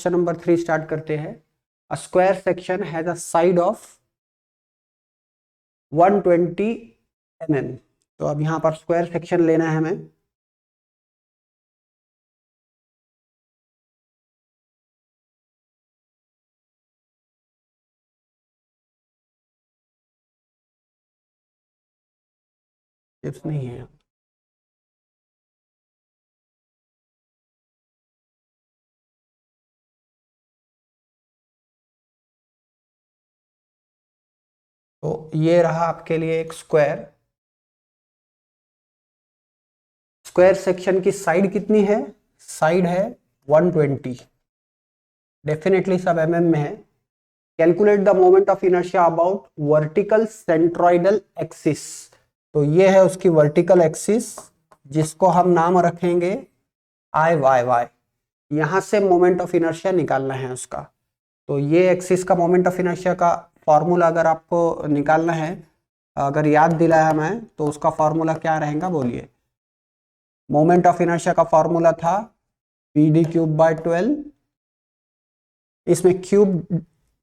Question number 3 start करते हैं। A square section has a side of 120 mm। तो अब यहाँ पर स्क्वायर सेक्शन लेना है हमें। टिप्स नहीं है। तो ये रहा आपके लिए एक स्क्वायर। स्क्वायर सेक्शन की साइड कितनी है? साइड है 120। डेफिनेटली सब mm में है। Calculate the moment of inertia about vertical centroidal axis. तो ये है उसकी वर्टिकल एक्सिस, जिसको हम नाम रखेंगे IYY। यहां से मोमेंट ऑफ इनर्शिया निकालना है उसका। तो ये एक्सिस का मोमेंट ऑफ इनर्शिया का फॉर्मूला अगर आपको निकालना है, अगर याद दिलाया मैं, तो उसका फॉर्मूला क्या रहेगा बोलिए। मोमेंट ऑफ इनर्शिया का फॉर्मूला था PD³/12। इसमें क्यूब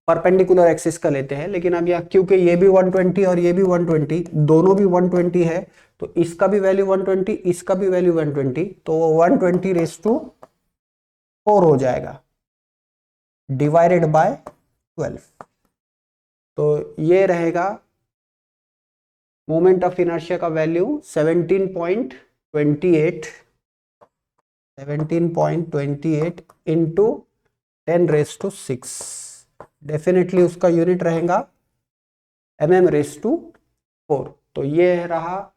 परपेंडिकुलर एक्सिस का लेते हैं, लेकिन अब यहाँ क्योंकि ये भी 120 और ये भी 120, दोनों भी 120 है, तो इसका भी वैल्यू 120, इसका भी वैल्यू 120, तो वो 120⁴ हो जाएगा डिवाइडेड बाय 12। तो ये रहेगा मोमेंट ऑफ इनर्शिया का वैल्यू 17.28 इंटू 10⁶। डेफिनेटली उसका यूनिट रहेगा mm⁴। तो ये रहा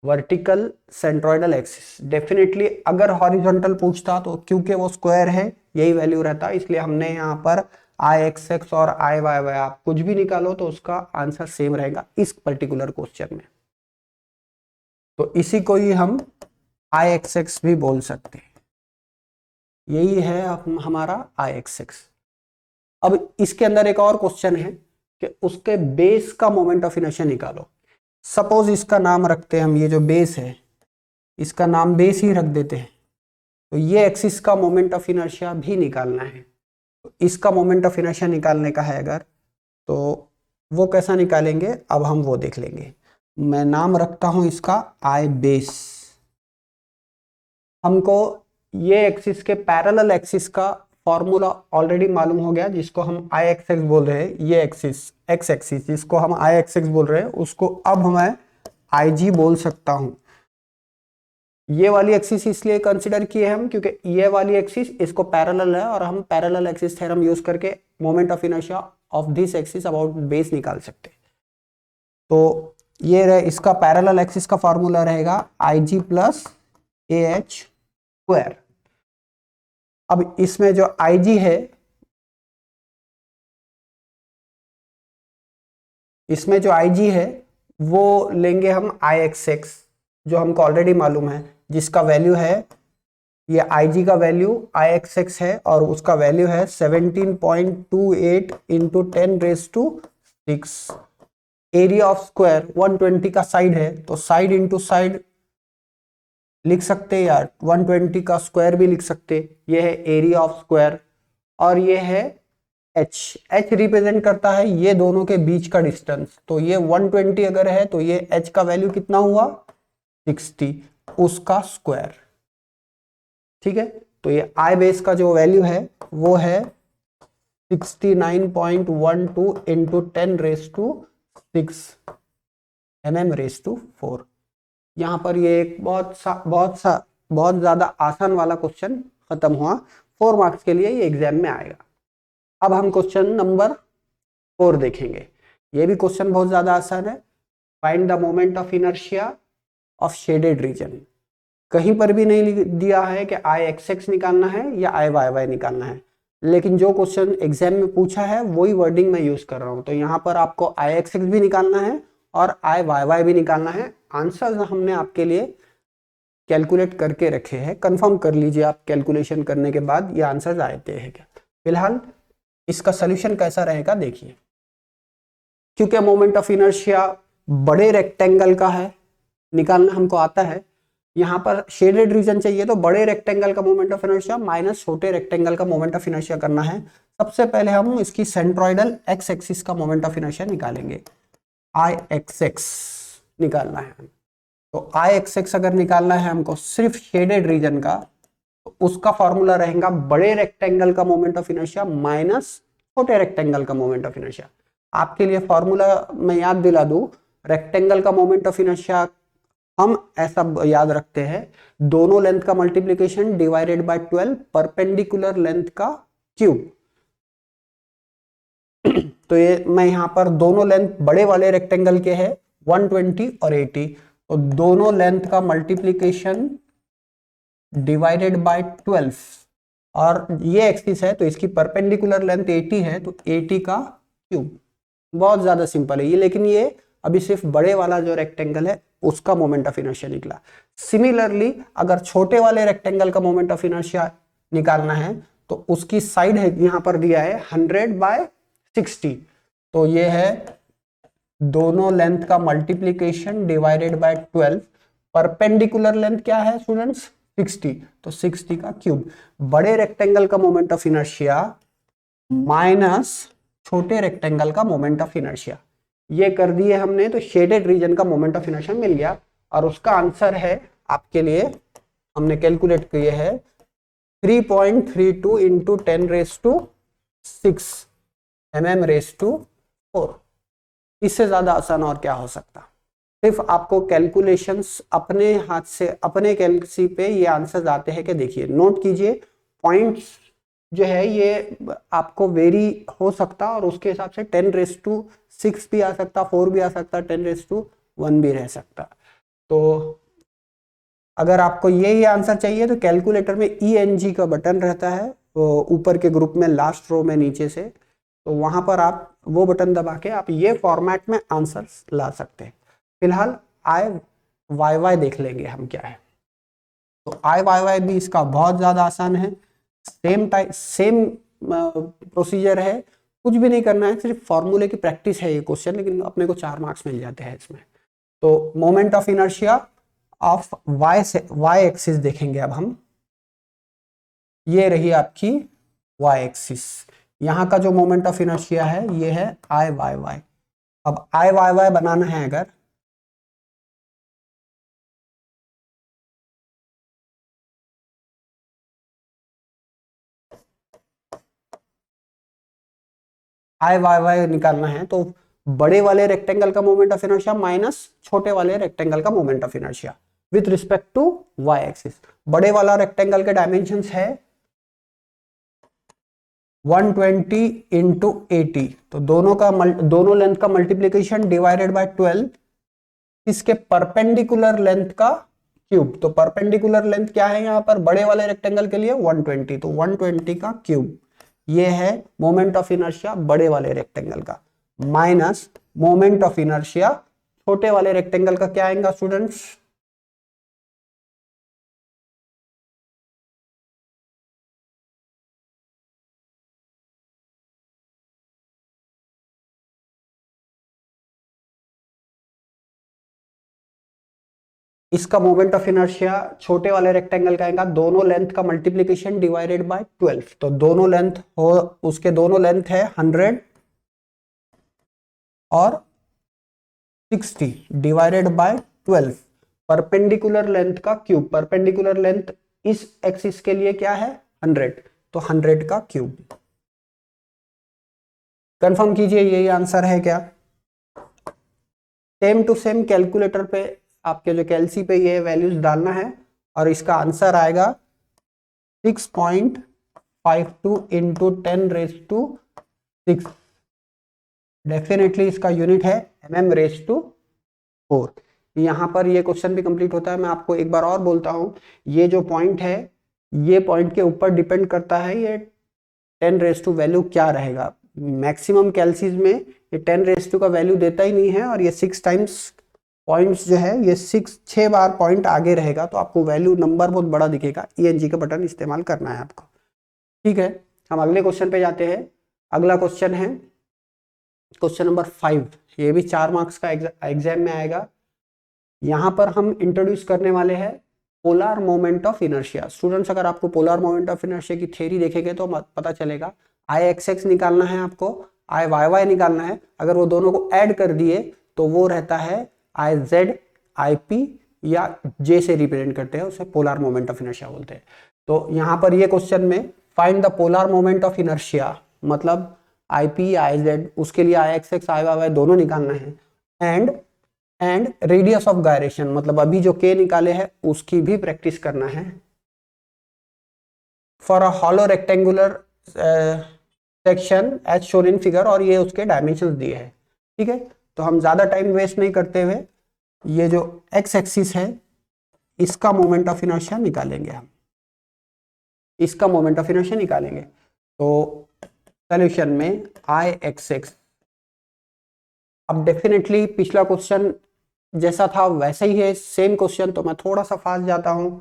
वर्टिकल सेंट्रोइडल एक्सिस। डेफिनेटली अगर हॉरिजॉन्टल पूछता तो क्योंकि वो स्क्वायर है यही वैल्यू रहता, इसलिए हमने यहाँ पर IXX और IYY आप कुछ भी निकालो तो उसका आंसर सेम रहेगा इस पर्टिकुलर क्वेश्चन में। तो इसी को ही हम IXX भी बोल सकते हैं। यही है हमारा IXX। अब इसके अंदर एक और क्वेश्चन है कि उसके बेस का मोमेंट ऑफ इनर्शिया निकालो। सपोज इसका नाम रखते हैं हम, ये जो बेस है इसका नाम बेस ही रख देते हैं। तो ये एक्सिस का मोमेंट ऑफ इनर्शिया भी निकालना है। तो इसका मोमेंट ऑफ इनर्शिया निकालने का है अगर, तो वो कैसा निकालेंगे अब हम वो देख लेंगे। मैं नाम रखता हूं इसका I बेस। हमको ये एक्सिस के पैरेलल एक्सिस का फॉर्मूला ऑलरेडी मालूम हो गया, जिसको हम IXX बोल रहे हैं। ये एक्सिस एक्स एक्सिस जिसको हम IXX बोल रहे हैं, उसको अब मैं IG बोल सकता हूं। ये वाली एक्सिस इसलिए कंसिडर किए हम क्योंकि ये वाली एक्सिस इसको पैरेलल है, और हम पैरेलल एक्सिस थ्योरम यूज करके moment of inertia of this axis about base निकाल सकते हैं। तो ये रहे, इसका पैरेलल एक्सिस का फॉर्मूला रहेगा IG + AH²। अब इसमें जो IG है, इसमें जो IG है वो लेंगे हम IXX, जो हमको ऑलरेडी मालूम है, जिसका वैल्यू है, ये IG का वैल्यू IXX है और उसका वैल्यू है 17.28 इंटू 10⁶। एरिया ऑफ स्क्वायर 120 का साइड है, तो साइड इंटू साइड लिख सकते हैं यार, 120 का स्क्वायर भी लिख सकते। ये है एरिया ऑफ स्क्वायर, और ये है H रिप्रेजेंट करता है ये दोनों के बीच का डिस्टेंस। तो ये 120 अगर है तो ये H का वैल्यू कितना हुआ 60, उसका स्क्वायर। ठीक है, तो ये I बेस का जो वैल्यू है वो है 69.12 इंटू 10⁶ mm⁴। यहाँ पर ये एक बहुत ज्यादा आसान वाला क्वेश्चन खत्म हुआ। 4 मार्क्स के लिए ये एग्जाम में आएगा। अब हम क्वेश्चन नंबर 4 देखेंगे। ये भी क्वेश्चन बहुत ज्यादा आसान है। Find the moment of inertia of shaded region. कहीं पर भी नहीं दिया है कि IXX निकालना है या IYY निकालना है, लेकिन जो क्वेश्चन एग्जाम में पूछा है वही वर्डिंग मैं यूज कर रहा हूं। तो यहाँ पर आपको IXX भी निकालना है और IYY भी निकालना है। आंसर हमने आपके लिए कैलकुलेट करके रखे हैं, कंफर्म कर लीजिए आप कैलकुलेशन करने के बाद ये आंसर आते हैं क्या। फिलहाल इसका सोल्यूशन कैसा रहेगा देखिए। क्योंकि मोमेंट ऑफ इनर्शिया बड़े रेक्टेंगल का है, निकालना हमको आता है, यहाँ पर शेडेड रीजन चाहिए तो बड़े रेक्टेंगल का मोमेंट ऑफ इनर्शिया माइनस छोटे रेक्टेंगल का मोमेंट ऑफ इनर्शिया करना है। सबसे पहले हम इसकी सेंट्रोइडल एक्स एक्सिस का मोमेंट ऑफ इनर्शिया निकालेंगे, आई एक्स एक्स निकालना है। तो आई एक्स एक्स अगर निकालना है हमको सिर्फ शेडेड रीजन का, तो उसका फॉर्मूला रहेगा बड़े रेक्टेंगल का मोमेंट ऑफ इनर्शिया माइनस छोटे रेक्टेंगल का मोमेंट ऑफ इनर्शिया। आपके लिए फॉर्मूला मैं याद दिला दूं, रेक्टेंगल का मोमेंट ऑफ इनर्शिया हम ऐसा याद रखते हैं, दोनों लेंथ का multiplication divided by 12 perpendicular length का क्यूब। तो ये मैं यहां पर दोनों लेंथ बड़े वाले रेक्टेंगल के हैं 120 और 80, तो दोनों लेंथ का मल्टीप्लीकेशन डिवाइडेड बाय 12, और ये एक्सिस है तो इसकी परपेंडिकुलर लेंथ 80 है तो 80 का क्यूब। बहुत ज्यादा सिंपल है ये, लेकिन ये अभी सिर्फ बड़े वाला जो रेक्टेंगल है उसका मोमेंट ऑफ इनर्शिया निकला। सिमिलरली अगर छोटे वाले रेक्टेंगल का मोमेंट ऑफ इनर्शिया निकालना है तो उसकी साइड है यहां पर दिया है 100/60, तो ये है दोनों लेंथ का multiplication divided by 12, perpendicular length क्या है स्टूडेंट्स 60, तो 60 का क्यूब। बड़े रेक्टेंगल का मोमेंट ऑफ इनर्शिया माइनस छोटे रेक्टेंगल का मोमेंट ऑफ इनर्शिया, ये कर दिए हमने, तो शेडेड रीजन का मोमेंट ऑफ इनर्शिया मिल गया। और उसका आंसर है आपके लिए, हमने कैलकुलेट किए है 3.32 इंटू 10⁻6 mm⁴। इससे ज्यादा आसान और क्या हो सकता। सिर्फ आपको कैलकुलेशंस अपने हाथ से अपने कैलसी पे ये आंसर्स आते हैं कि देखिए नोट कीजिए, पॉइंट्स जो है ये आपको वेरी हो सकता और उसके हिसाब से 10⁻6 भी आ सकता, 4 भी आ सकता, 10⁻1 भी रह सकता। तो अगर आपको ये आंसर चाहिए तो कैलकुलेटर में ENG का बटन रहता है ऊपर के ग्रुप में लास्ट रो में नीचे से, तो वहां पर आप वो बटन दबा के आप ये फॉर्मेट में आंसर्स ला सकते हैं। फिलहाल IYY देख लेंगे हम क्या है। तो IYY भी इसका बहुत ज्यादा आसान है, सेम प्रोसीजर है, कुछ भी नहीं करना है, सिर्फ फॉर्मूले की प्रैक्टिस है ये क्वेश्चन, लेकिन अपने को 4 मार्क्स मिल जाते हैं इसमें। तो moment of inertia of y axis देखेंगे अब हम, ये रही आपकी y एक्सिस, यहाँ का जो मोमेंट ऑफ इनर्शिया है ये है IYY। अब IYY बनाना है अगर, IYY निकालना है तो बड़े वाले रेक्टेंगल का मोमेंट ऑफ इनर्शिया माइनस छोटे वाले रेक्टेंगल का moment of inertia with respect to y axis. बड़े वाला रेक्टेंगल के डायमेंशंस है 120 इंटू 80, तो दोनों लेंथ का मल्टीप्लीकेशन डिवाइडेड बाय 12, इसके परपेंडिकुलर लेंथ का क्यूब। तो परपेंडिकुलर लेंथ क्या है यहाँ पर बड़े वाले रेक्टेंगल के लिए 120, तो 120 का क्यूब, ये है मोमेंट ऑफ इनर्शिया बड़े वाले रेक्टेंगल का, माइनस मोमेंट ऑफ इनर्शिया छोटे वाले रेक्टेंगल का क्या आएगा स्टूडेंट्स, इसका मोमेंट ऑफ इनर्शिया छोटे वाले रेक्टेंगल का आएगा दोनों लेंथ का मल्टीप्लीकेशन डिवाइडेड बाय 12, तो दोनों लेंथ हो, उसके दोनों लेंथ है 100 और 60 डिवाइडेड बाय 12, परपेंडिकुलर लेंथ का क्यूब, परपेंडिकुलर लेंथ इस एक्सिस के लिए क्या है 100, तो 100 का क्यूब। कंफर्म कीजिए यही आंसर है क्या। सेम टू सेम कैलकुलेटर पे आपके जो कैलसी पे ये वैल्यूज डालना है और इसका आंसर आएगा 6.52 इंटू 10⁻6, डेफिनेटली इसका यूनिट है mm⁴। यहाँ पर ये क्वेश्चन भी कंप्लीट होता है। मैं आपको एक बार और बोलता हूँ, ये जो पॉइंट है ये पॉइंट के ऊपर डिपेंड करता है ये 10⁻² वैल्यू क्या रहेगा। मैक्सिमम कैलसीज में ये 10⁻² का वैल्यू देता ही नहीं है, और ये 6 टाइम्स पॉइंट्स जो है ये 6 बार पॉइंट आगे रहेगा, तो आपको वैल्यू नंबर बहुत बड़ा दिखेगा। ENG का बटन इस्तेमाल करना है आपको, ठीक है। हम अगले क्वेश्चन पे जाते हैं। अगला क्वेश्चन है क्वेश्चन नंबर 5, ये भी 4 मार्क्स का एग्जाम में आएगा। यहाँ पर हम इंट्रोड्यूस करने वाले हैं polar moment of inertia. Students अगर आपको पोलर मोमेंट ऑफ इनर्शिया की थ्योरी देखेंगे तो पता चलेगा आई एक्स एक्स निकालना है आपको, आई वाई वाई निकालना है। अगर वो दोनों को ऐड कर दिए तो वो रहता है आई जेड आई पी, या जे से रिप्रेजेंट करते हैं, उसे पोलर मोमेंट ऑफ इनर्शिया बोलते हैं। तो यहाँ पर ये क्वेश्चन में find the polar moment of inertia, मतलब आई पी आई जेड, उसके लिए आई एक्स एक्स आई वाई वाई दोनों निकालना है। एंड रेडियस ऑफ गायरेशन, मतलब अभी जो के निकाले हैं उसकी भी प्रैक्टिस करना है। For a hollow rectangular section as shown in figure, और ये उसके डायमेंशंस दिए हैं। ठीक है, तो हम ज्यादा टाइम वेस्ट नहीं करते हुए ये जो एक्स एक्सिस है इसका मोमेंट ऑफ इनर्शिया निकालेंगे हम, इसका मोमेंट ऑफ इनर्शिया निकालेंगे। तो सॉल्यूशन में आई एक्स एक्स, अब डेफिनेटली पिछला क्वेश्चन जैसा था वैसे ही है, सेम क्वेश्चन, तो मैं थोड़ा सा फास्ट जाता हूं।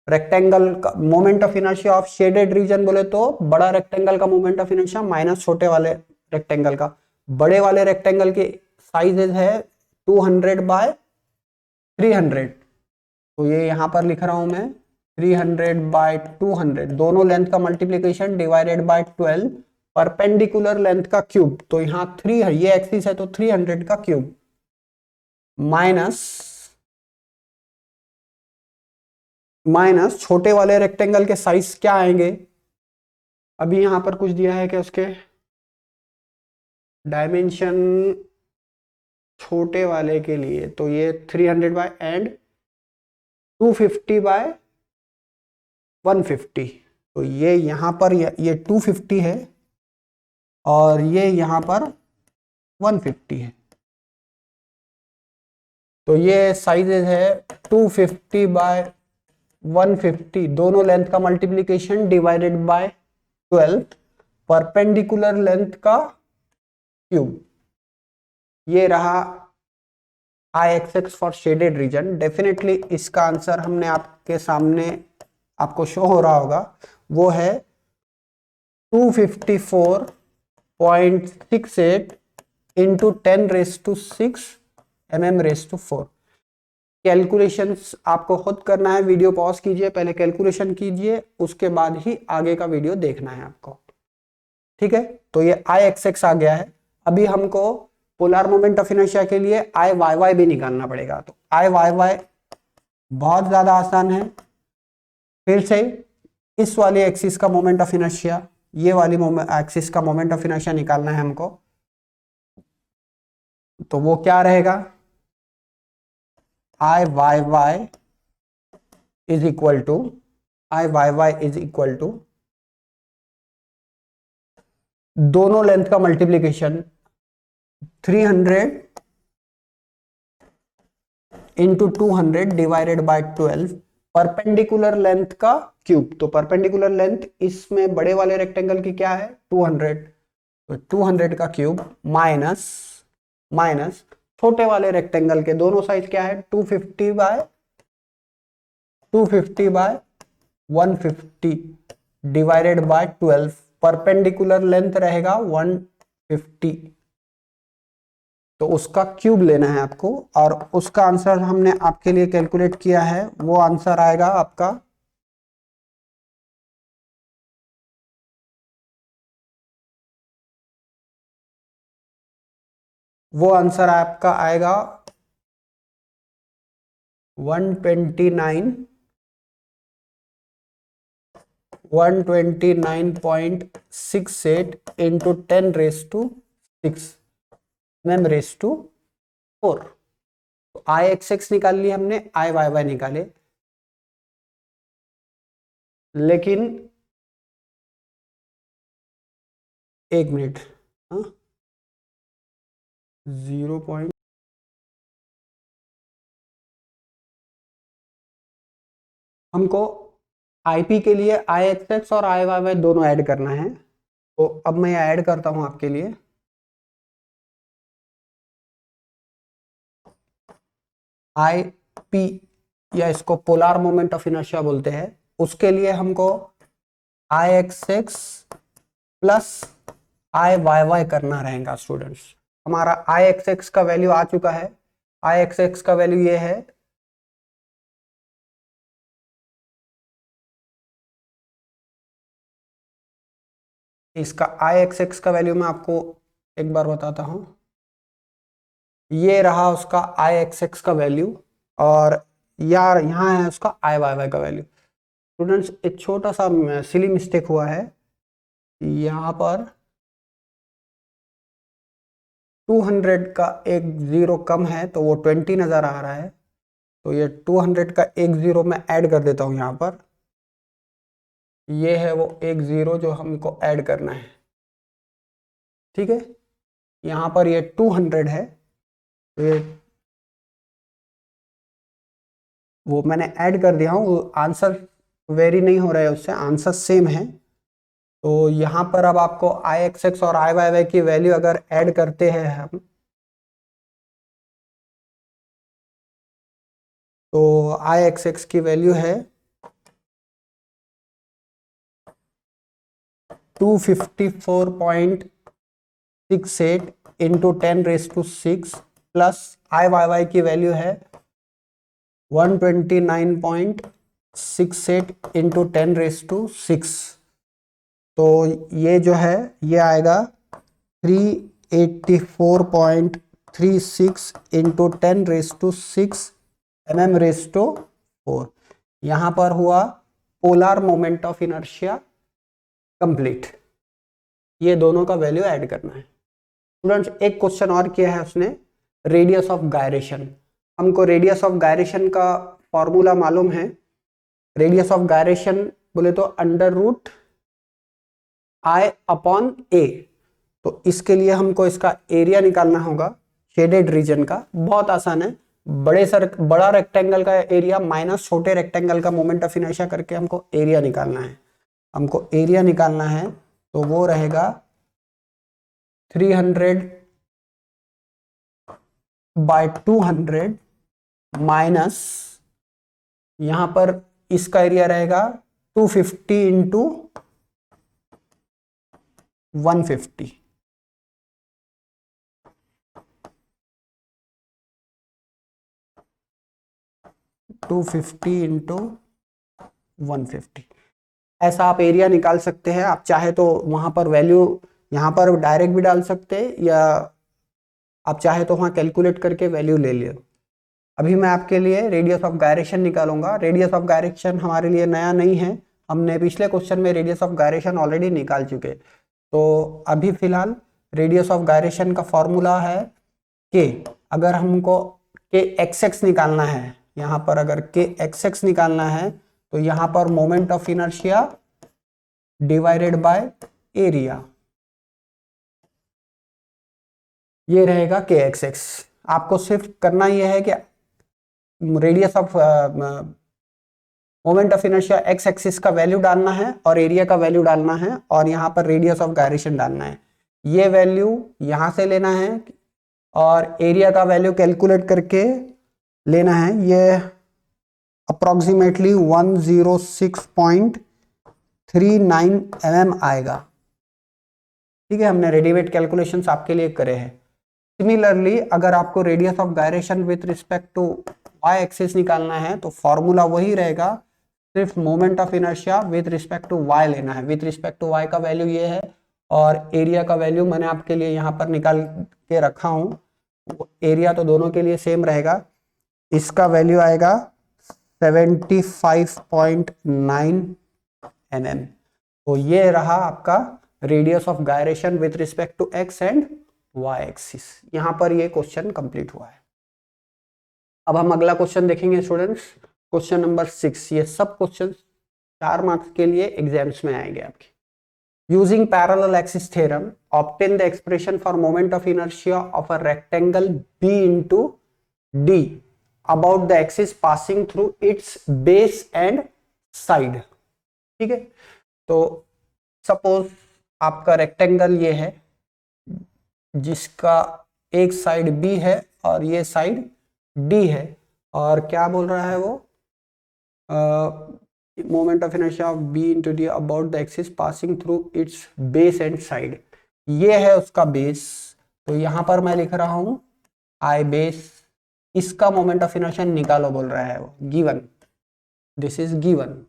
रेक्टेंगल का moment of inertia of shaded region बोले तो बड़ा रेक्टेंगल का मोमेंट ऑफ इनर्शिया माइनस छोटे वाले रेक्टेंगल का। बड़े वाले रेक्टेंगल की साइजेज है 200 बाय 300, तो ये यहां पर लिख रहा हूं मैं 300 बाय 200, दोनों लेंथ का multiplication divided by 12, perpendicular length का क्यूब, तो यहाँ 3 है, ये एक्सिस है तो 300 का क्यूब, माइनस छोटे वाले रेक्टेंगल के साइज क्या आएंगे, अभी यहां पर कुछ दिया है कि उसके डायमेंशन छोटे वाले के लिए, तो ये 300 बाय एंड 250 बाय 150, तो ये यहां पर ये 250 है और ये यहां पर 150 है, तो ये साइजेज है 250 बाय 150, दोनों लेंथ का multiplication divided by 12, perpendicular length का क्यूब। ये रहा I X X for shaded region. Definitely इसका आंसर हमने आपके सामने, आपको शो हो रहा होगा, वो है 254.68 इंटू 10⁻⁶ mm⁻⁴। कैलकुलेशंस आपको खुद करना है, वीडियो पॉज कीजिए, पहले कैलकुलेशन कीजिए, उसके बाद ही आगे का वीडियो देखना है आपको। ठीक है, तो ये आई एक्स एक्स आ गया है। अभी हमको पोलर मोमेंट ऑफ इनर्शिया के लिए आई वाई वाई भी निकालना पड़ेगा, तो आई वाई वाई बहुत ज्यादा आसान है। फिर से इस वाली एक्सिस का मोमेंट ऑफ इनर्शिया, ये वाली एक्सिस का मोमेंट ऑफ इनर्शिया निकालना है हमको, तो वो क्या रहेगा, I Y Y is equal to, I Y Y is equal to दोनों लेंथ का multiplication 300 into 200 divided by 12, perpendicular length का क्यूब, तो परपेंडिकुलर लेंथ इसमें बड़े वाले रेक्टेंगल की क्या है 200, तो 200 का क्यूब माइनस छोटे वाले रेक्टेंगल के दोनों साइज क्या है 250 by 150 divided by 12, perpendicular length रहेगा 150, तो उसका क्यूब लेना है आपको, और उसका आंसर हमने आपके लिए कैलकुलेट किया है, वो आंसर आएगा आपका आएगा 129.68 इंटू 10⁻⁶ mm⁻⁴। तो आई एक्स एक्स निकाल लिया हमने, आई वाई वाई निकाले, लेकिन एक मिनट, 0. हमको आईपी के लिए आई एक्स एक्स और आई वाई वाई दोनों ऐड करना है, तो अब मैं ऐड करता हूं आपके लिए। आई पी, या इसको पोलर मोमेंट ऑफ इनर्शिया बोलते हैं, उसके लिए हमको आई एक्स एक्स प्लस आई वाई वाई करना रहेगा। स्टूडेंट्स हमारा आई एक्स एक्स का वैल्यू आ चुका है, आई एक्स एक्स का वैल्यू ये है इसका आई एक्स एक्स का वैल्यू मैं आपको एक बार बताता हूँ। ये रहा उसका आई एक्स एक्स का वैल्यू और यार यहाँ है उसका आई वाई वाई का वैल्यू। स्टूडेंट्स एक छोटा सा सिली मिस्टेक हुआ है, यहाँ पर 200 का एक जीरो कम है तो वो 20 नजर आ रहा है, तो ये 200 का एक जीरो मैं ऐड कर देता हूँ यहाँ पर। ये है वो एक जीरो जो हमको ऐड करना है, ठीक है। यहाँ पर ये 200 है, तो ये वो मैंने ऐड कर दिया हूँ, आंसर वेरी नहीं हो रहा है उससे, आंसर सेम है। तो यहाँ पर अब आपको आई एक्स एक्स और आई वाई वाई की वैल्यू अगर ऐड करते हैं हम, तो आई एक्स एक्स की वैल्यू है 254.68 इंटू 10⁻⁶ प्लस आई वाई वाई की वैल्यू है 129.68 इंटू 10⁻⁶। तो ये जो है ये आएगा 384.36 इंटू 10⁻⁶ mm⁴। यहाँ पर हुआ polar moment of inertia complete. ये दोनों का वैल्यू ऐड करना है। स्टूडेंट्स एक क्वेश्चन और किया है उसने, रेडियस ऑफ गायरेशन। हमको रेडियस ऑफ गायरेशन का फॉर्मूला मालूम है। रेडियस ऑफ गायरेशन बोले तो अंडर रूट आई अपॉन ए। तो इसके लिए हमको इसका एरिया निकालना होगा शेडेड रीजन का। बहुत आसान है, बड़ा रेक्टेंगल का एरिया माइनस छोटे रेक्टेंगल का मोमेंट ऑफ इनर्शिया करके हमको एरिया निकालना है। हमको एरिया निकालना है तो वो रहेगा 300/200 माइनस, यहां पर इसका एरिया रहेगा 250 इंटू 150। इंटू 150 ऐसा आप एरिया निकाल सकते हैं। आप चाहे तो वहां पर वैल्यू यहाँ पर डायरेक्ट भी डाल सकते हैं, या आप चाहे तो वहां कैलकुलेट करके वैल्यू ले लियो। अभी मैं आपके लिए रेडियस ऑफ गायरेशन निकालूंगा। रेडियस ऑफ गायरेशन हमारे लिए नया नहीं है, हमने पिछले क्वेश्चन में रेडियस ऑफ गायरेशन ऑलरेडी निकाल चुके। तो अभी फिलहाल रेडियस ऑफ गायरेशन का फॉर्मूला है के, अगर हमको के एक्स एक्स निकालना है, यहाँ पर अगर के एक्स एक्स निकालना है तो यहाँ पर moment of inertia divided by area, ये रहेगा के एक्स एक्स। आपको सिर्फ करना यह है कि radius of moment of inertia x axis का वैल्यू डालना है और एरिया का वैल्यू डालना है, और यहाँ पर रेडियस ऑफ गायरेशन डालना है। ये वैल्यू यहाँ से लेना है और एरिया का वैल्यू कैलकुलेट करके लेना है। ये अप्रोक्सीमेटली 106.39 mm आएगा, ठीक है। हमने रेडीमेड कैलकुलेशंस आपके लिए करे हैं। सिमिलरली अगर आपको radius of gyration with respect to Y axis निकालना है तो फॉर्मूला वही रहेगा, सिर्फ moment of inertia with respect to Y लेना है। विथ रिस्पेक्ट टू वाई का वैल्यू ये है और एरिया का वैल्यू मैंने आपके लिए यहाँ पर निकाल के रखा हूँ। एरिया तो दोनों के लिए सेम रहेगा। इसका वैल्यू आएगा 75.9 mm। तो ये रहा आपका radius of gyration with respect to X and Y axis. यहां पर ये क्वेश्चन कंप्लीट हुआ है। अब हम अगला क्वेश्चन देखेंगे स्टूडेंट्स, क्वेश्चन नंबर 6। ये सब क्वेश्चन 4 मार्क्स के लिए एग्जाम्स में आएंगे आपके। Using parallel axis theorem obtain the expression for moment of inertia of a rectangle B into D about the axis passing through its base and side, ठीक है। तो सपोज आपका रेक्टेंगल ये है जिसका एक साइड बी है और ये साइड डी है, और क्या बोल रहा है वो, moment of inertia of B into D about the axis passing through its base and side. ये है उसका बेस, तो यहां पर मैं लिख रहा हूं आई बेस। इसका मोमेंट ऑफ इनर्शिया निकालो बोल रहा है वो, गिवन, दिस इज गिवन।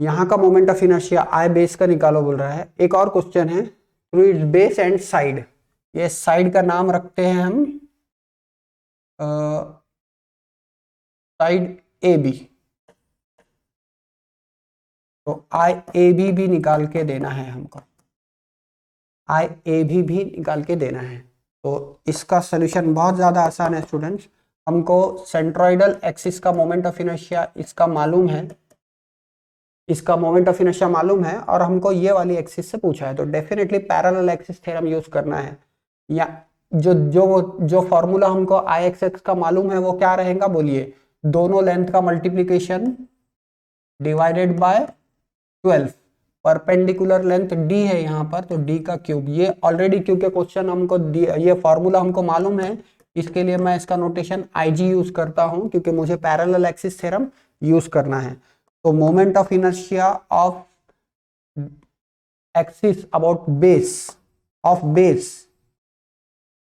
यहाँ का moment of inertia I base का निकालो बोल रहा है। एक और क्वेश्चन है, through its base and side, ये साइड का नाम रखते हैं हम साइड ए बी, तो आई ए बी भी निकाल के देना है हमको, आई ए भी निकाल के देना है। तो इसका सोल्यूशन बहुत ज़्यादा आसान है स्टूडेंट्स। हमको सेंट्रोइडल एक्सिस का मोमेंट ऑफ इनर्शिया इसका मालूम है, इसका मोमेंट ऑफ इनर्शिया मालूम है, और हमको ये वाली एक्सिस से पूछा है, तो definitely parallel axis theorem use करना है। या जो फॉर्मूला हमको आई एक्स एक्स का मालूम है वो क्या रहेगा बोलिए, दोनों लेंथ का multiplication divided by 12, perpendicular length d है यहाँ पर, तो d का क्यूब। ये ऑलरेडी क्योंकि क्वेश्चन हमको ये फॉर्मूला हमको मालूम है, इसके लिए मैं इसका नोटेशन IG यूज करता हूँ, क्योंकि मुझे पैरेलल एक्सिस थ्योरम यूज करना है। तो moment of inertia of axis about base of base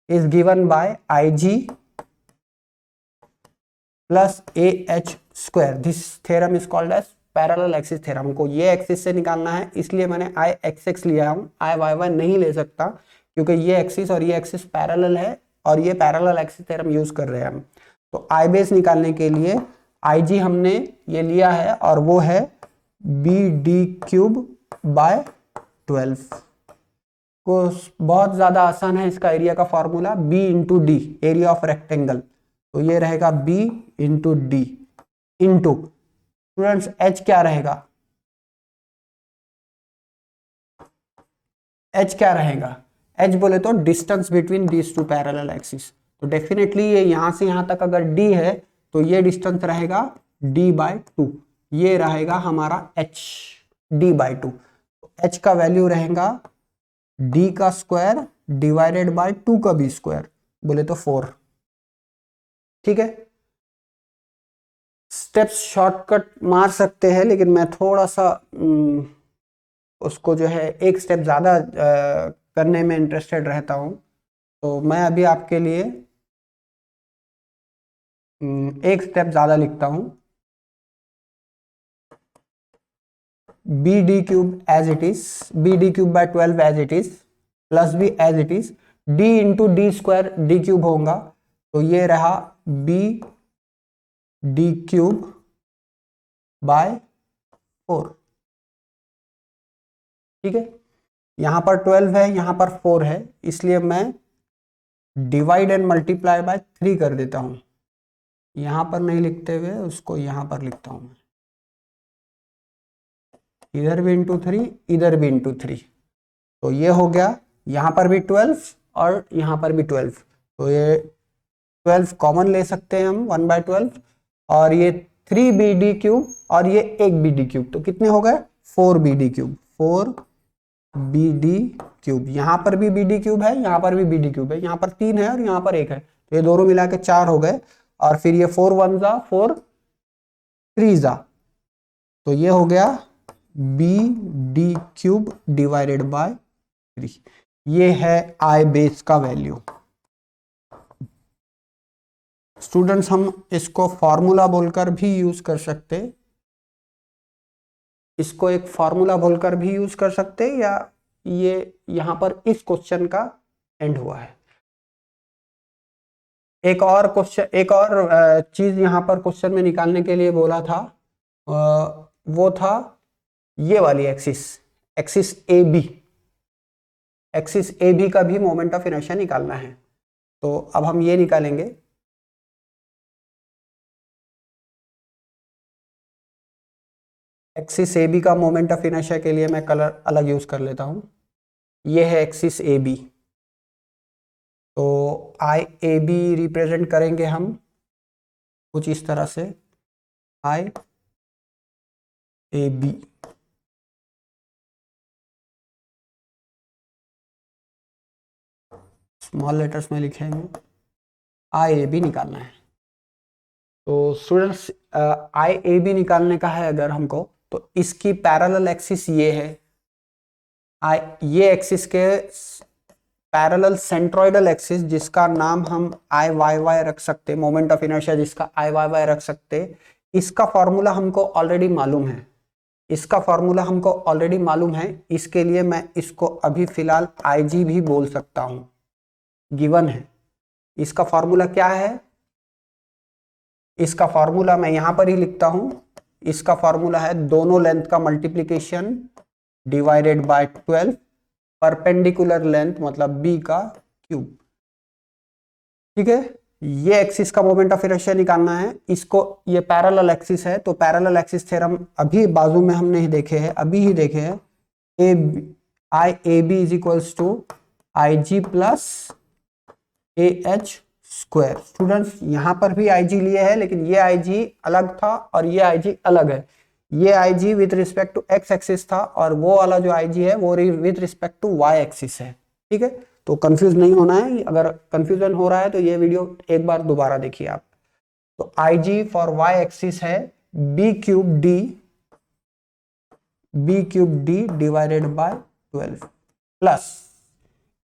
is given by IG plus AH square. This theorem is called as parallel axis theorem. हमको ये axis से निकालना है, इसलिए मैंने आई एक्स एक्स लिया हूँ, आई वाई वाई नहीं ले सकता, क्योंकि ये एक्सिस और ये एक्सिस पैरेलल है, और ये पैरेलल एक्सिस थ्योरम यूज कर रहे हैं हम। तो आई बेस निकालने के लिए आई जी हमने ये लिया है, और वो है बी डी क्यूब बाय 12। को बहुत ज्यादा आसान है, इसका एरिया का formula B into D, area of rectangle, तो ये रहेगा B into D into students H क्या रहेगा, एच क्या रहेगा, एच बोले तो distance between these two parallel axis. तो डेफिनेटली ये यहां से यहां तक अगर d है तो ये डिस्टेंस रहेगा d बाय 2, ये रहेगा हमारा h, d बाय 2। तो h का वैल्यू रहेगा d का स्क्वायर डिवाइडेड बाय 2 का b स्क्वायर, बोले तो 4। ठीक है, स्टेप्स शॉर्टकट मार सकते हैं, लेकिन मैं थोड़ा सा उसको जो है एक स्टेप ज़्यादा करने में इंटरेस्टेड रहता हूँ। तो मैं अभी आपके लिए एक स्टेप ज़्यादा लिखता हूँ, B D cube as it is, B D cube by 12 as it is, plus B as it is, D into D square D cube होगा, तो ये रहा बी डी क्यूब बाय 4। ठीक है, यहां पर 12 है, यहां पर 4 है, इसलिए मैं डिवाइड एंड मल्टीप्लाई बाय 3 कर देता हूं। यहां पर नहीं लिखते हुए उसको यहां पर लिखता हूं, इधर भी इंटू 3, इधर भी इंटू 3, तो ये हो गया, यहां पर भी 12 और यहां पर भी 12, तो ये 12 कॉमन ले सकते हैं हम 1/12, और ये 3 बी डी क्यूब और ये एक बी डी क्यूब, तो कितने हो गए 4 B D cube, 4 B D cube. यहां पर भी बी डी क्यूब है, यहां पर भी बी डी क्यूब है, यहां पर 3 है और यहां पर 1 है, तो ये दोनों मिला के 4 हो गए, और फिर ये 4 1 जा 4 3 जा, तो ये हो गया B D cube divided by 3। ये है आई बेस का वैल्यू। स्टूडेंट्स हम इसको फॉर्मूला बोलकर भी यूज कर सकते, इसको एक फॉर्मूला बोलकर भी यूज कर सकते, या ये यहां पर इस क्वेश्चन का एंड हुआ है। एक और क्वेश्चन, एक और चीज यहां पर क्वेश्चन में निकालने के लिए बोला था, वो था ये वाली axis, axis A B, axis A B का भी मोमेंट ऑफ इनर्शिया निकालना है। तो अब हम ये निकालेंगे, एक्सिस ए बी का मोमेंट ऑफ इनर्शिया के लिए मैं कलर अलग यूज कर लेता हूं, ये है एक्सिस ए बी। तो आई ए बी रिप्रेजेंट करेंगे हम कुछ इस तरह से, आई ए बी, स्मॉल लेटर्स में लिखेंगे, आई ए बी निकालना है। तो स्टूडेंट्स आई ए बी निकालने का है अगर हमको, तो इसकी पैरेलल एक्सिस ये है, आई ये एक्सिस के पैरेलल सेंट्रोइडल एक्सिस, जिसका नाम हम आई वाई वाई रख सकते, मोमेंट ऑफ इनर्शिया जिसका आई वाई वाई रख सकते, इसका फॉर्मूला हमको ऑलरेडी मालूम है, इसका फॉर्मूला हमको ऑलरेडी मालूम है, इसके लिए मैं इसको अभी फिलहाल IG भी बोल सकता हूं, गिवन है। इसका फॉर्मूला क्या है, इसका फॉर्मूला मैं यहां पर ही लिखता हूं। इसका फॉर्मूला है दोनों लेंथ का multiplication divided by 12, perpendicular length मतलब b का क्यूब। ठीक है, ये एक्सिस का मोमेंट ऑफ इनर्शिया निकालना है। इसको, ये पैरेलल एक्सिस है, तो पैरेलल एक्सिस थ्योरम अभी बाजू में हमने ही देखे हैं, अभी ही देखे हैं। IAB is equals to IG plus AH square. Students यहां पर भी IG लिए है, लेकिन ये IG अलग था और ये IG अलग है। ये IG with respect to x axis था और वो वाला जो IG है वो with respect to y axis है। ठीक है, तो कंफ्यूज नहीं होना है। अगर कंफ्यूजन हो रहा है तो ये वीडियो एक बार दोबारा देखिए आप। तो IG फॉर y एक्सिस है b cube d divided by 12 plus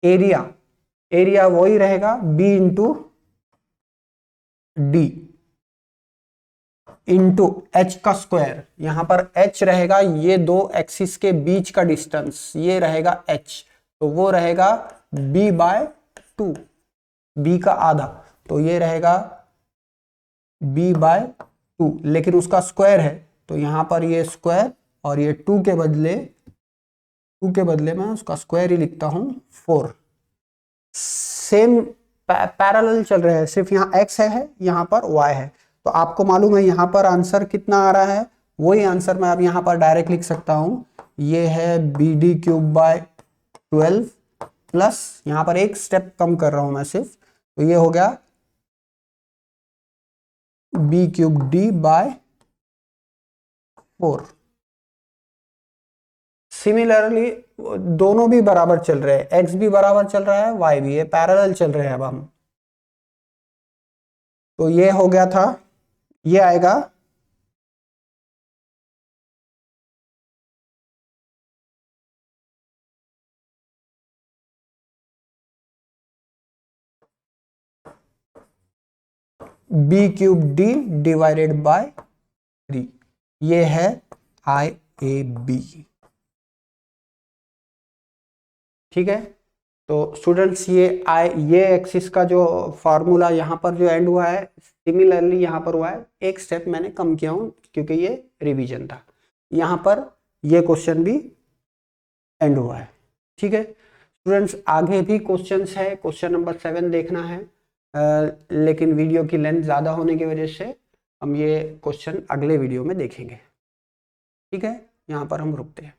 area वही रहेगा b into d into h का स्क्वायर। यहां पर h रहेगा ये दो एक्सिस के बीच का डिस्टेंस, ये रहेगा h, तो वो रहेगा b बाय 2, b का आधा, तो ये रहेगा b बाय 2, लेकिन उसका स्क्वायर है तो यहां पर ये स्क्वायर और ये 2 के बदले मैं उसका स्क्वायर ही लिखता हूं 4। सेम पैरेलल चल रहे हैं, सिर्फ यहाँ x है यहाँ पर y है। तो आपको मालूम है यहाँ पर आंसर कितना आ रहा है, वही आंसर मैं अब यहाँ पर डायरेक्ट लिख सकता हूँ। ये है BD क्यूब बाय 12 प्लस, यहाँ पर एक स्टेप कम कर रहा हूँ मैं सिर्फ, तो ये हो गया B cube D by 4। Similarly दोनों भी बराबर चल रहे हैं, x भी बराबर चल रहा है, y भी, ये पैरेलल चल रहे हैं अब हम। तो ये हो गया था, ये आएगा b cube d divided by 3, ये है IAB। ठीक है, तो स्टूडेंट्स ये एक्सिस का जो फॉर्मूला यहाँ पर जो एंड हुआ है, सिमिलरली यहाँ पर हुआ है, एक स्टेप मैंने कम किया हूँ क्योंकि ये रिवीजन था। यहाँ पर ये क्वेश्चन भी एंड हुआ है। ठीक है स्टूडेंट्स, आगे भी क्वेश्चंस है, क्वेश्चन नंबर 7 देखना है, लेकिन वीडियो की लेंथ ज़्यादा होने की वजह से हम ये क्वेश्चन अगले वीडियो में देखेंगे। ठीक है, यहाँ पर हम रुकते हैं।